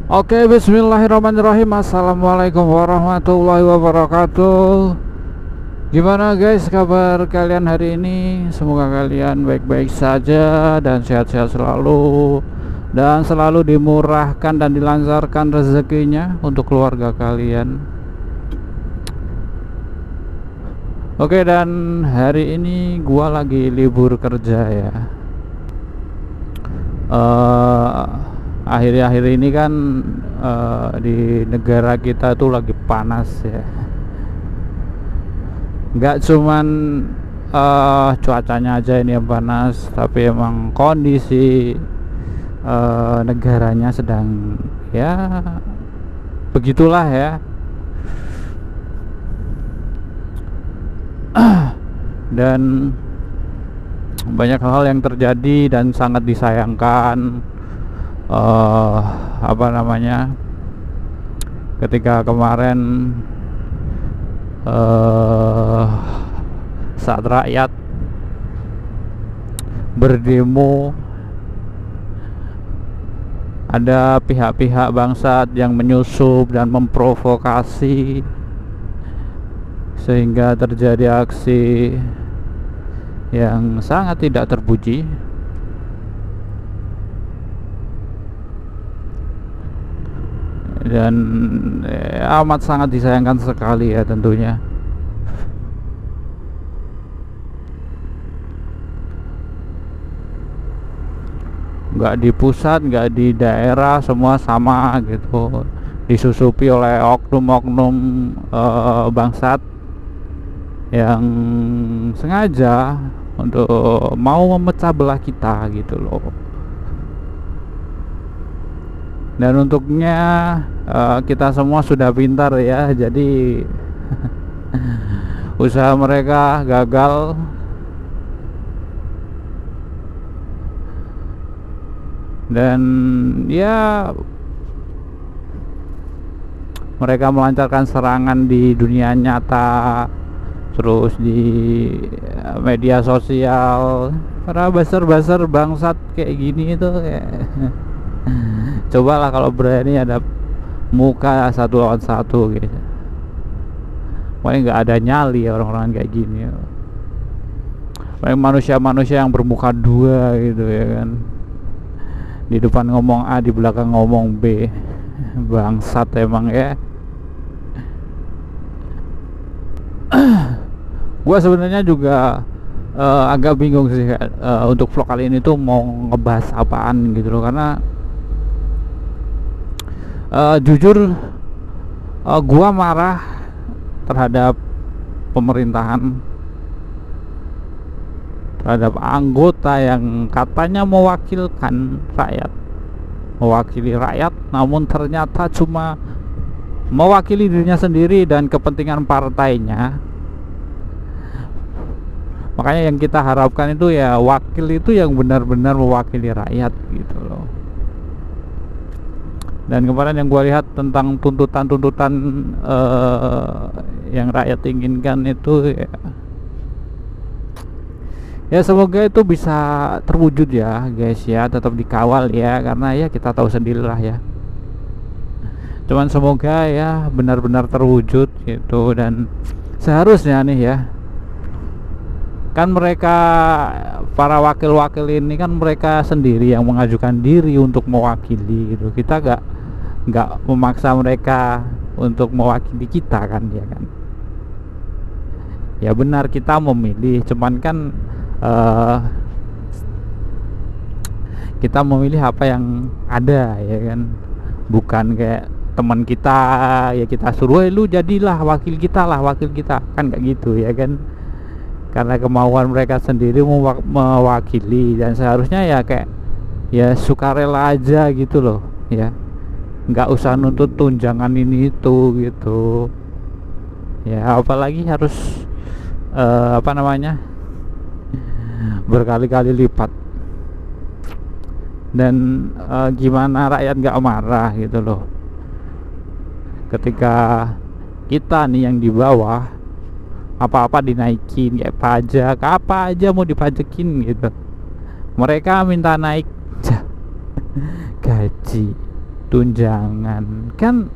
Oke, bismillahirrahmanirrahim. Assalamualaikum warahmatullahi wabarakatuh. Gimana guys kabar kalian hari ini? Semoga kalian baik-baik saja dan sehat-sehat selalu, dan selalu dimurahkan dan dilancarkan rezekinya untuk keluarga kalian. Oke, dan hari ini gua lagi libur kerja ya. Akhir-akhir ini kan di negara kita tuh lagi panas ya. Nggak cuman cuacanya aja ini yang panas, tapi emang kondisi negaranya sedang ya begitulah ya. Dan banyak hal yang terjadi dan sangat disayangkan. Ketika kemarin saat rakyat berdemo, ada pihak-pihak bangsat yang menyusup dan memprovokasi sehingga terjadi aksi yang sangat tidak terpuji. Dan amat sangat disayangkan sekali ya tentunya. Nggak di pusat, nggak di daerah, semua sama gitu, disusupi oleh oknum-oknum bangsat yang sengaja untuk mau memecah belah kita gitu loh. Dan untuknya kita semua sudah pintar ya, jadi usaha mereka gagal. Dan ya mereka melancarkan serangan di dunia nyata, terus di media sosial. Para basar-basar bangsat kayak gini itu cobalah kalau berani ada muka satu lawan satu gitu. Pokoknya nggak ada nyali orang-orang kayak gini. Paling manusia-manusia yang bermuka dua gitu ya kan. Di depan ngomong A, di belakang ngomong B. Bangsat emang ya. Gua sebenarnya juga agak bingung sih untuk vlog kali ini tuh mau ngebahas apaan gitu loh, karena jujur gua marah terhadap pemerintahan, terhadap anggota yang katanya mewakili rakyat, namun ternyata cuma mewakili dirinya sendiri dan kepentingan partainya. Makanya yang kita harapkan itu ya wakil itu yang benar-benar mewakili rakyat gitu loh. Dan kemarin yang gue lihat tentang tuntutan-tuntutan yang rakyat inginkan itu ya semoga itu bisa terwujud ya guys ya, tetap dikawal ya, karena ya kita tahu sendirilah ya. Cuman semoga ya benar-benar terwujud gitu. Dan seharusnya nih ya, kan mereka para wakil-wakil ini kan mereka sendiri yang mengajukan diri untuk mewakili gitu. Kita nggak memaksa mereka untuk mewakili kita kan ya kan. Ya benar kita memilih, cuman kan kita memilih apa yang ada ya kan, bukan kayak teman kita ya kita suruh lu jadilah wakil kita kan nggak gitu ya kan. Karena kemauan mereka sendiri mewakili, dan seharusnya ya kayak ya sukarela aja gitu loh ya, nggak usah nuntut tunjangan ini itu gitu ya, apalagi harus berkali-kali lipat. Dan gimana rakyat nggak marah gitu loh ketika kita nih yang di bawah apa-apa dinaikin, kayak pajak apa aja mau dipajekin gitu. Mereka minta naik gaji tunjangan. Kan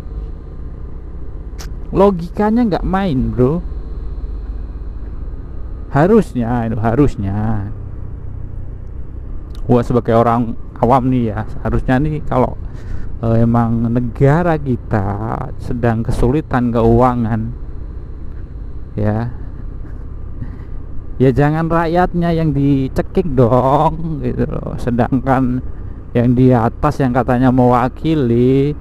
logikanya nggak main, bro. Harusnya gua sebagai orang awam nih ya, harusnya nih kalau emang negara kita sedang kesulitan keuangan, ya jangan rakyatnya yang dicekik dong gitu loh. Sedangkan yang di atas yang katanya mewakili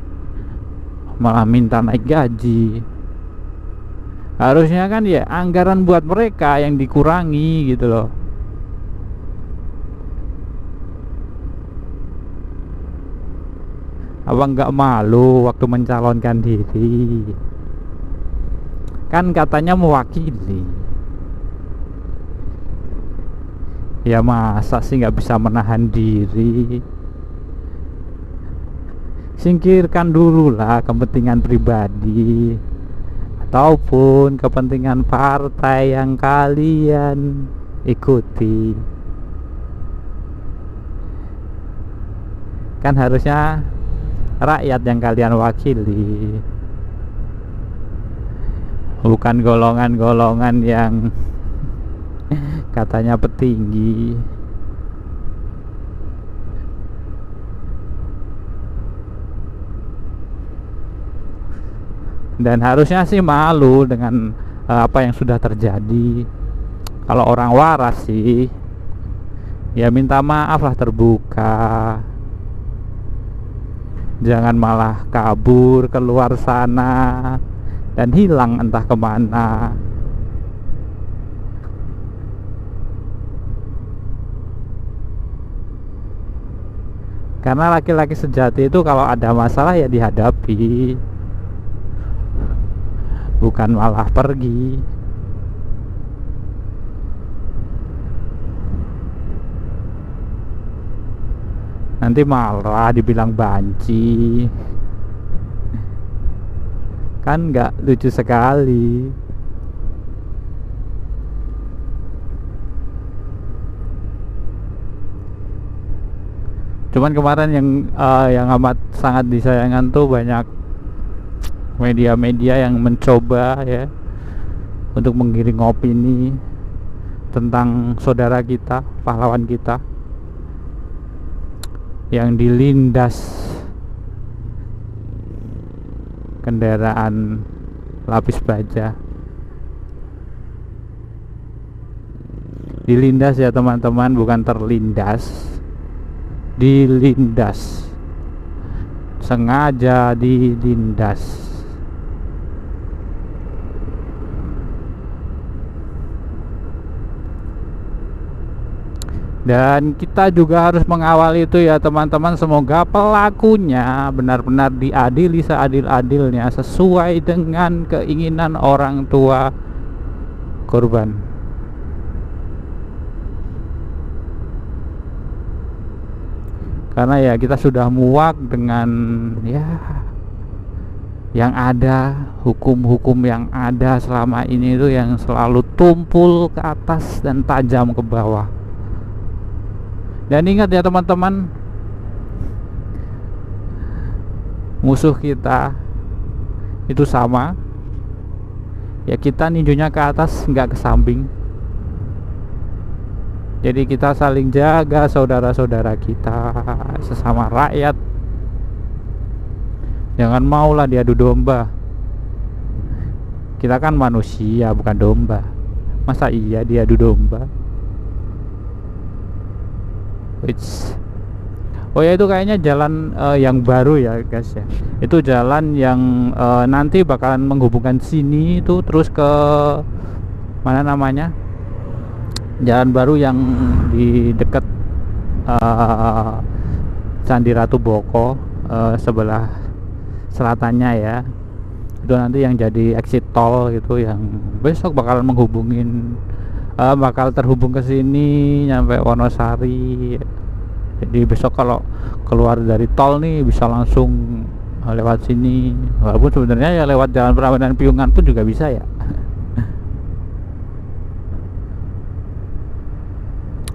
malah minta naik gaji. Harusnya kan ya anggaran buat mereka yang dikurangi gitu loh. Apa nggak malu waktu mencalonkan diri? Kan katanya mewakili. Ya masa sih nggak bisa menahan diri? Singkirkan dulu lah kepentingan pribadi ataupun kepentingan partai yang kalian ikuti. Kan harusnya rakyat yang kalian wakili, bukan golongan-golongan yang katanya petinggi. Dan harusnya sih malu dengan apa yang sudah terjadi. Kalau orang waras sih ya minta maaf lah terbuka. Jangan malah kabur keluar sana dan hilang entah kemana. Karena laki-laki sejati itu kalau ada masalah ya dihadapi, bukan malah pergi. Nanti malah dibilang banci. Kan nggak lucu sekali. Cuman kemarin yang amat sangat disayangkan tuh banyak media-media yang mencoba ya untuk menggiring opini tentang saudara kita, pahlawan kita yang dilindas kendaraan lapis baja. Dilindas ya teman-teman, bukan terlindas. Dilindas, sengaja dilindas. Dan kita juga harus mengawal itu ya teman-teman. Semoga pelakunya benar-benar diadili seadil-adilnya sesuai dengan keinginan orang tua korban. Karena ya kita sudah muak dengan ya yang ada, hukum-hukum yang ada selama ini itu yang selalu tumpul ke atas dan tajam ke bawah. Dan ingat ya teman-teman, musuh kita itu sama ya, kita ninjunya ke atas nggak ke samping. Jadi kita saling jaga saudara-saudara kita, sesama rakyat. Jangan maulah diadu domba. Kita kan manusia bukan domba. Masa iya diadu domba? Oh ya, itu kayaknya jalan yang baru ya guys ya. Itu jalan yang nanti bakalan menghubungkan sini itu terus ke mana namanya, jalan baru yang di dekat Candi Ratu Boko, sebelah selatannya ya. Itu nanti yang jadi exit tol gitu, yang besok bakalan menghubungin bakal terhubung ke sini nyampe Wonosari. Jadi besok kalau keluar dari tol nih bisa langsung lewat sini. Walaupun sebenarnya ya lewat Jalan Prambanan Piungan pun juga bisa ya.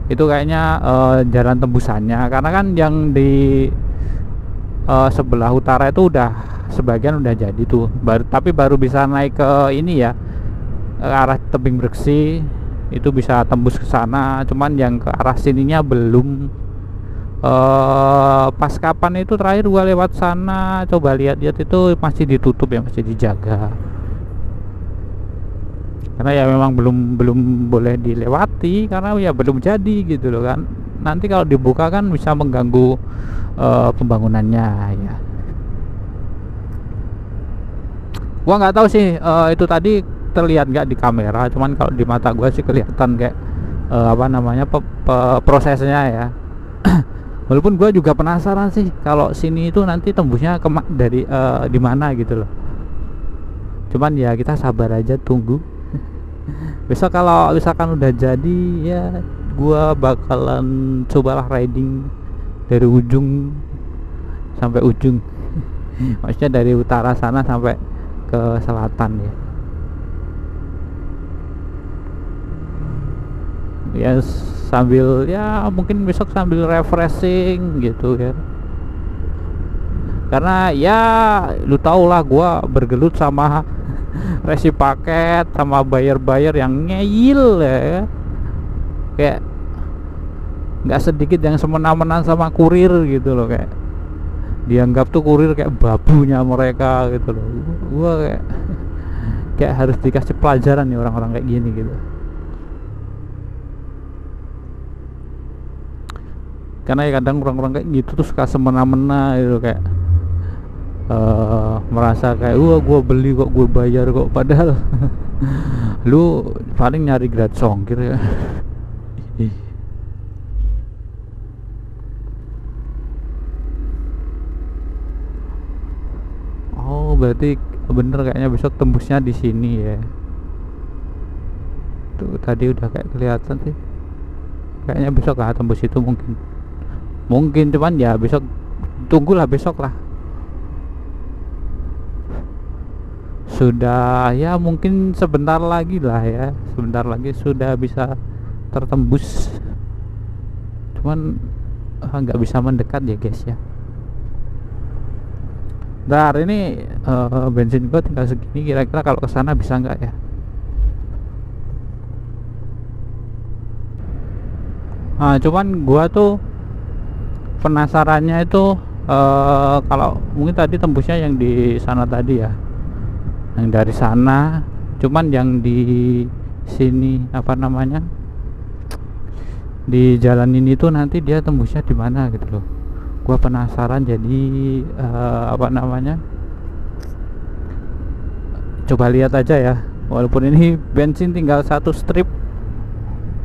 Itu kayaknya jalan tembusannya, karena kan yang di sebelah utara itu udah sebagian udah jadi tuh, tapi baru bisa naik ke ini ya, ke arah tebing Breksi itu bisa tembus ke sana, cuman yang ke arah sininya belum. Pas kapan itu terakhir gua lewat sana, coba lihat-lihat itu masih ditutup ya, masih dijaga, karena ya memang belum boleh dilewati karena ya belum jadi gitu loh kan. Nanti kalau dibuka kan bisa mengganggu pembangunannya ya. Gua nggak tahu sih itu tadi terlihat nggak di kamera, cuman kalau di mata gua sih kelihatan kayak apa namanya prosesnya ya. Walaupun gue juga penasaran sih kalau sini itu nanti tembusnya dari di mana gitu loh. Cuman ya kita sabar aja, tunggu. Besok kalau misalkan udah jadi ya gue bakalan cobalah riding dari ujung sampai ujung. Maksudnya dari utara sana sampai ke selatan ya. Ya sambil ya mungkin besok sambil refreshing gitu ya, karena ya lu tau lah gua bergelut sama resi paket sama bayar yang ngeyel ya, kayak nggak sedikit yang semena-mena sama kurir gitu loh, kayak dianggap tuh kurir kayak babunya mereka gitu loh. Gua kayak harus dikasih pelajaran nih orang-orang kayak gini gitu. Karena ya kadang orang-orang kayak gitu tuh suka semena-mena gitu, kayak merasa kayak gua beli kok, gue bayar kok, padahal lu paling nyari gratis ongkir ya. Oh berarti bener kayaknya besok tembusnya di sini ya. Tuh tadi udah kayak kelihatan sih, kayaknya besok lah tembus itu mungkin cuman ya besok, tunggulah besok lah. Sudah ya mungkin sebentar lagi lah ya, sebentar lagi sudah bisa tertembus, cuman nggak bisa mendekat ya guys ya. Bentar, ini bensin gua tinggal segini, kira-kira kalau kesana bisa nggak ya? Nah, cuman gua tuh penasarannya itu kalau mungkin tadi tembusnya yang di sana tadi ya, yang dari sana, cuman yang di sini apa namanya di jalan ini tuh nanti dia tembusnya di mana gitu loh. Gua penasaran, jadi apa namanya, coba lihat aja ya, walaupun ini bensin tinggal 1 strip,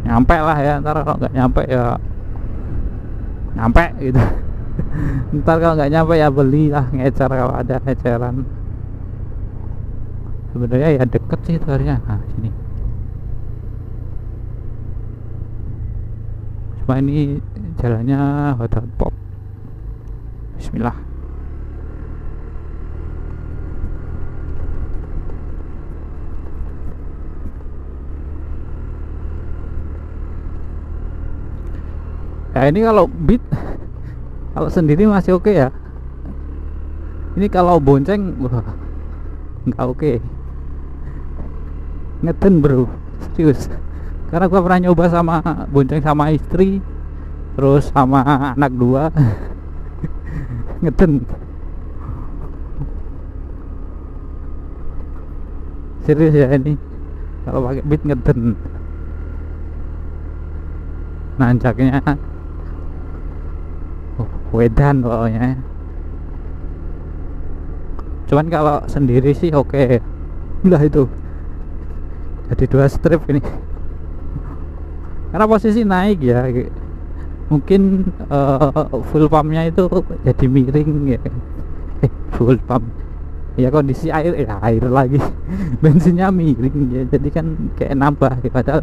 nyampe lah ya. Ntar kalau nggak nyampe ya nyampe gitu. Ntar kalau nggak nyampe ya belilah, ngecer kalau ada eceran. Sebenarnya ya deket sih itu harusnya. Nah sini, cuma ini jalannya hotel pop. Bismillah. Ya ini kalau beat, kalau sendiri masih oke ya. Ini kalau bonceng wah nggak oke. Ngeden bro, serius. Karena gua pernah nyoba sama bonceng sama istri, terus sama anak 2. Ngeden. Serius ya ini. Kalau pakai beat ngeden. Nanjaknya wedan pokoknya. Cuman kalau sendiri sih oke. Udah itu jadi 2 strip ini, karena posisi naik ya, mungkin full pumpnya itu jadi miring ya. Full pump ya, kondisi air air lagi bensinnya miring ya, jadi kan kayak nambah ya, padahal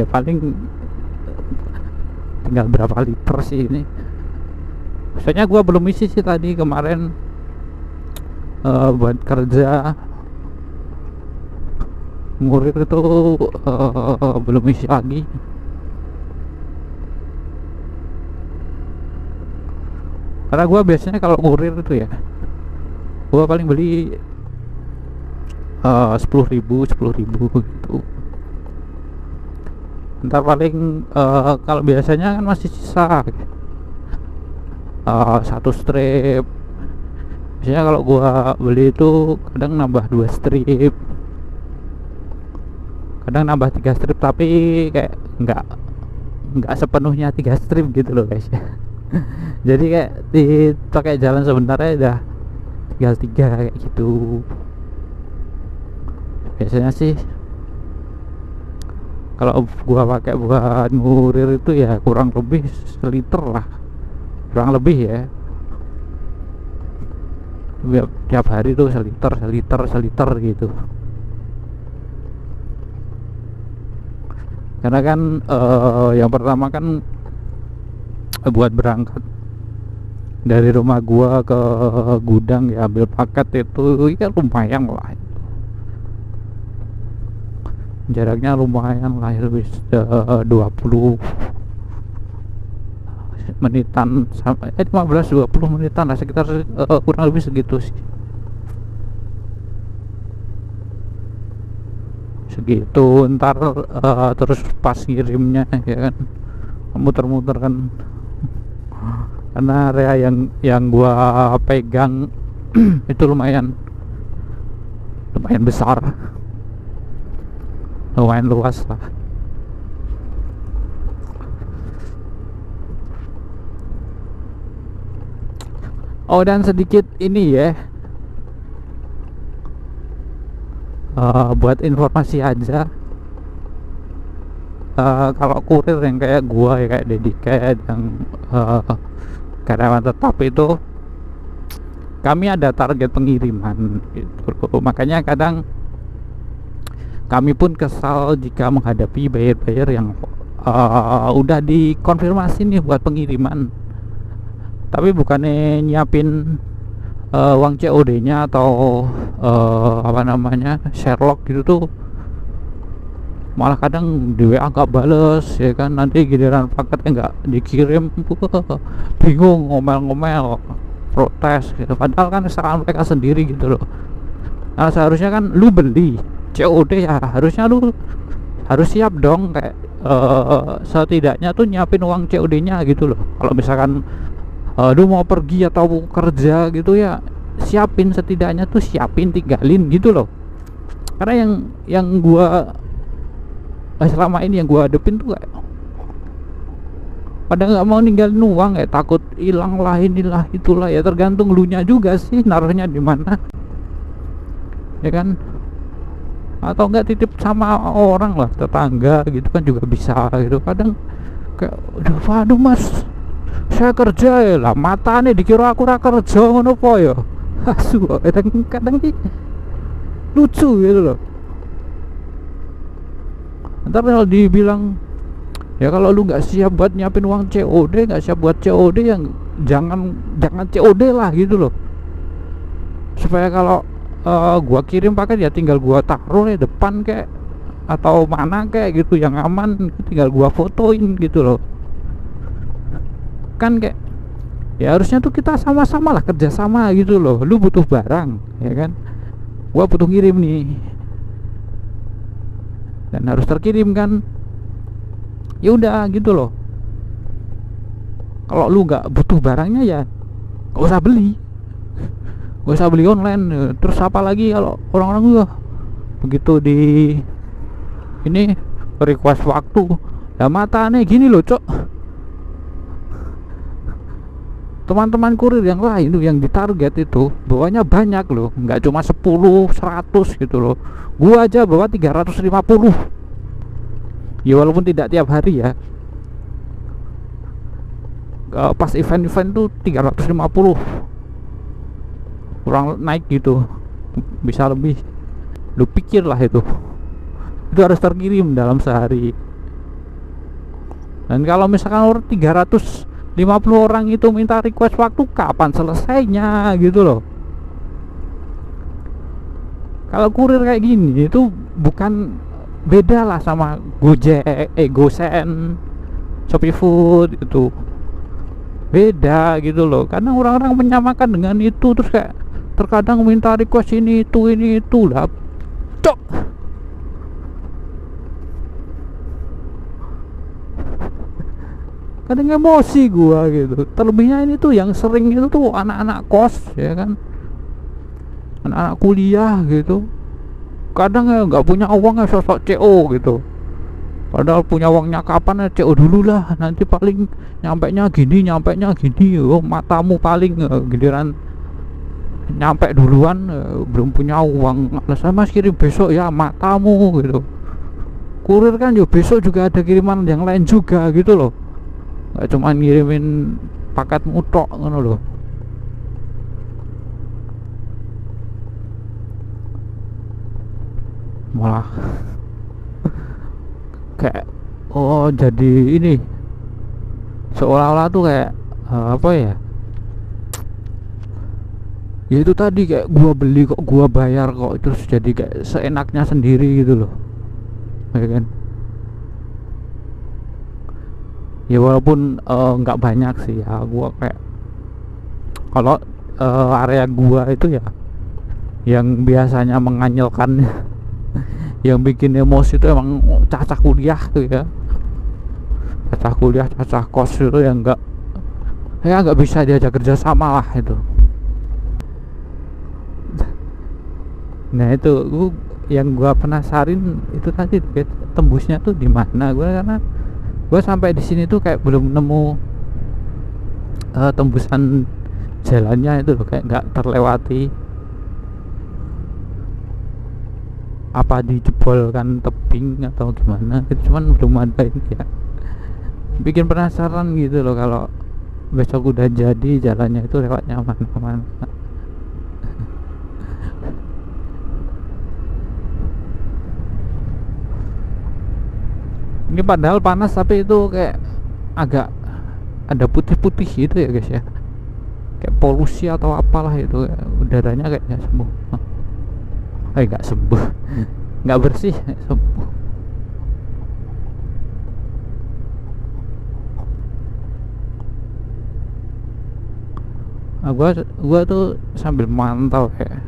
paling tinggal berapa liter sih ini. Soalnya gua belum isi sih tadi kemarin buat kerja ngurir itu belum isi lagi. Karena gua biasanya kalau kurir itu ya, gua paling beli 10.000 gitu. Ntar paling kalau biasanya kan masih sisa satu strip. Biasanya kalau gua beli itu kadang nambah 2 strip, kadang nambah 3 strip, tapi kayak nggak sepenuhnya 3 strip gitu loh guys. Jadi kayak pakai jalan sebenarnya udah tinggal 3 kayak gitu. Biasanya sih kalau gua pakai buat ngurir itu ya kurang lebih seliter lah, kurang lebih ya. Tiap hari tuh seliter gitu. Karena kan yang pertama kan buat berangkat dari rumah gua ke gudang ya, ambil paket itu ya lumayan lah, jaraknya lumayan lah, lebih 20 menitan sampai 15-20 menitan lah, sekitar kurang lebih segitu sih, segitu. Ntar terus pas ngirimnya ya kan muter-muter kan, karena area yang gua pegang itu lumayan besar, lumayan luas lah. Oh, dan sedikit ini ya, buat informasi aja, kalau kurir yang kayak gua ya, kayak dedicated yang karyawan tetap itu, kami ada target pengiriman gitu. Makanya kadang kami pun kesal jika menghadapi buyer-buyer yang udah dikonfirmasi nih buat pengiriman, tapi bukannya nyiapin uang COD-nya atau apa namanya, Sherlock gitu tuh, malah kadang di WA nggak bales ya kan, nanti giliran paketnya nggak dikirim bingung, ngomel-ngomel, protes gitu. Padahal kan kesalahan mereka sendiri gitu loh. Nah, seharusnya kan lu beli COD ya, harusnya lu harus siap dong, kayak setidaknya tuh nyiapin uang COD-nya gitu loh. Kalau misalkan lu mau pergi atau kerja gitu ya, siapin, setidaknya tuh siapin, tinggalin gitu loh. Karena yang gua selama ini yang gua hadepin tuh kayak pada nggak mau ninggalin uang, kayak takut hilang lah, inilah itulah ya. Tergantung lu nya juga sih naruhnya di mana ya kan, atau enggak titip sama orang lah, tetangga gitu kan juga bisa gitu. Kadang kayak waduh mas, saya kerja ya lah, matanya dikira aku ra kerja ngono po ya. Asu, kadang sih lucu gitu loh. Ntar kalau dibilang ya, kalau lu nggak siap buat nyiapin uang COD, nggak siap buat COD, yang jangan COD lah gitu loh. Supaya kalau gua kirim paket ya tinggal gua taruh di depan kayak atau mana kayak gitu yang aman, tinggal gua fotoin gitu loh. Kan kayak ya harusnya tuh kita sama-sama lah, kerjasama gitu loh. Lu butuh barang ya kan, gua butuh ngirim nih dan harus terkirim kan, ya udah gitu loh. Kalau lu nggak butuh barangnya ya nggak usah beli, nggak usah beli online. Terus apa lagi kalau orang-orang gua begitu di ini request waktu, ya matanya gini loh cok. Teman-teman kurir yang lain tuh yang ditarget itu bawanya banyak loh, nggak cuma 10, 100 gitu loh. Gua aja bawa 350 ya, walaupun tidak tiap hari ya. Pas event-event tuh 350, kurang naik gitu, bisa lebih. Lu pikir lah itu harus terkirim dalam sehari. Dan kalau misalkan orang 350 orang itu minta request waktu, kapan selesainya gitu loh. Kalau kurir kayak gini itu bukan, beda lah sama Gojek, GoSend, Shopee Food itu. beda gitu loh. Karena orang-orang menyamakan dengan itu, terus kayak terkadang minta request ini itu lah, cok. Kadang emosi gua gitu. Terlebihnya ini tuh yang sering itu tuh anak-anak kos ya kan, anak-anak kuliah gitu. Kadang ya nggak punya uang ya sosok CO gitu, padahal punya uangnya kapan ya CO dulu lah, nanti paling nyampe nya gini oh, matamu paling giliran nyampe duluan belum punya uang, alasan mas kirim besok ya, matamu gitu. Kurir kan yo besok juga ada kiriman yang lain juga gitu loh, nggak cuma ngirimin paket mutok ngono loh. Malah kayak oh jadi ini seolah-olah tuh kayak apa ya, ya itu tadi kayak gua beli kok gua bayar kok, terus jadi kayak seenaknya sendiri gitu loh ya kan. Ya walaupun nggak banyak sih ya, gua kayak kalau area gua itu ya yang biasanya menganyelkan yang bikin emosi itu emang cacah kuliah tuh ya, cacah kuliah, cacah kos itu yang nggak bisa diajak kerja sama lah itu. Nah itu yang gua penasarin itu tadi tembusnya tuh di mana gua, karena gua sampai di sini tuh kayak belum nemu tembusan jalannya itu loh, kayak nggak terlewati. Apa dijebolkan tebing atau gimana itu, cuman belum ada ini ya. Bikin penasaran gitu loh kalau besok udah jadi jalannya itu lewatnya mana-mana. Ini padahal panas tapi itu kayak agak ada putih-putih gitu ya guys ya, kayak polusi atau apalah itu, udaranya kayaknya sembuh. Nggak sembuh, nggak bersih, sembuh. Nah, gua tuh sambil mantau kayak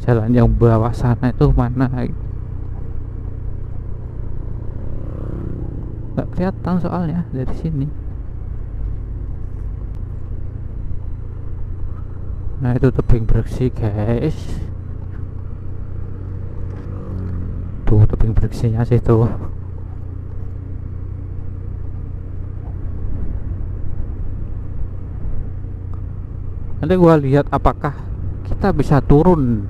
jalan yang bawah sana itu mana, nggak kelihatan soalnya dari sini. Nah itu tebing bersih guys, tuh tebing bersihnya sih tuh. Nanti gua lihat apakah kita bisa turun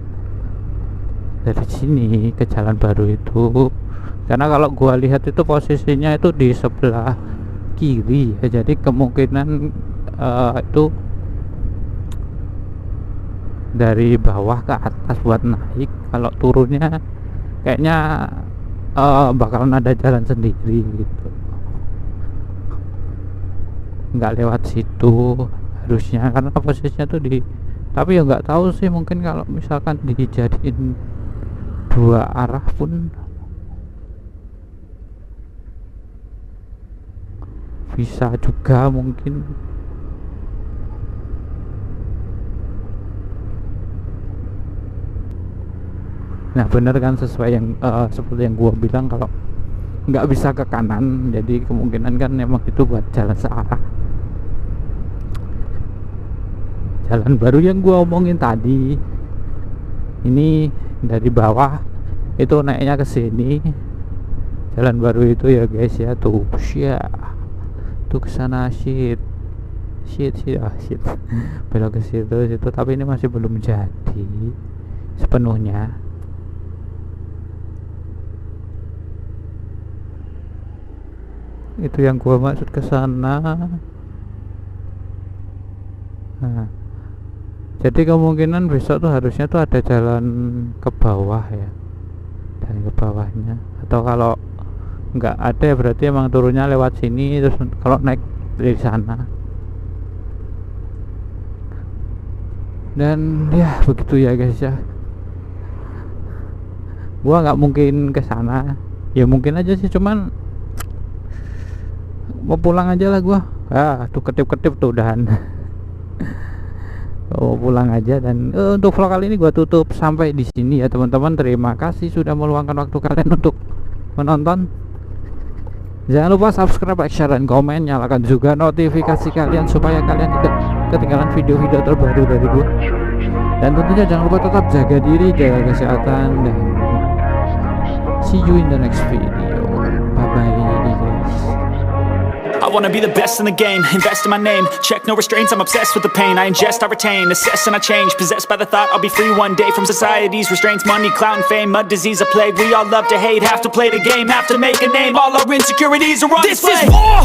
dari sini ke jalan baru itu, karena kalau gua lihat itu posisinya itu di sebelah kiri ya, jadi kemungkinan itu dari bawah ke atas buat naik. Kalau turunnya kayaknya bakalan ada jalan sendiri gitu, nggak lewat situ harusnya, karena posisinya tuh di, tapi ya nggak tahu sih, mungkin kalau misalkan dijadiin dua arah pun bisa juga mungkin. Nah bener kan, sesuai yang seperti yang gua bilang, kalau nggak bisa ke kanan, jadi kemungkinan kan emang itu buat jalan searah. Jalan baru yang gua omongin tadi ini dari bawah itu naiknya ke sini, jalan baru itu ya guys ya, tuh tuh ke sana, shit belok ke situ, tapi ini masih belum jadi sepenuhnya. Itu yang gua maksud ke sana. Nah, jadi kemungkinan besok tuh harusnya tuh ada jalan ke bawah ya, jalan ke bawahnya. Atau kalau nggak ada ya berarti emang turunnya lewat sini, terus kalau naik dari sana. Dan ya begitu ya guys ya, gua nggak mungkin ke sana, ya mungkin aja sih, cuman mau pulang aja lah gua. tuh ketip-ketip tuh udahan. Oh, pulang aja. Dan untuk vlog kali ini gua tutup sampai di sini ya teman-teman. Terima kasih sudah meluangkan waktu kalian untuk menonton. Jangan lupa subscribe, like, share, dan komen. Nyalakan juga notifikasi kalian supaya kalian tidak ketinggalan video-video terbaru dari gue. Dan tentunya jangan lupa tetap jaga diri, jaga kesehatan, dan see you in the next video. Bye bye guys. I wanna be the best in the game, invest in my name. Check no restraints, I'm obsessed with the pain. I ingest, I retain, assess and I change. Possessed by the thought I'll be free one day from society's restraints. Money, clout and fame, a disease, a plague. We all love to hate, have to play the game, have to make a name. All our insecurities are on display. This is war!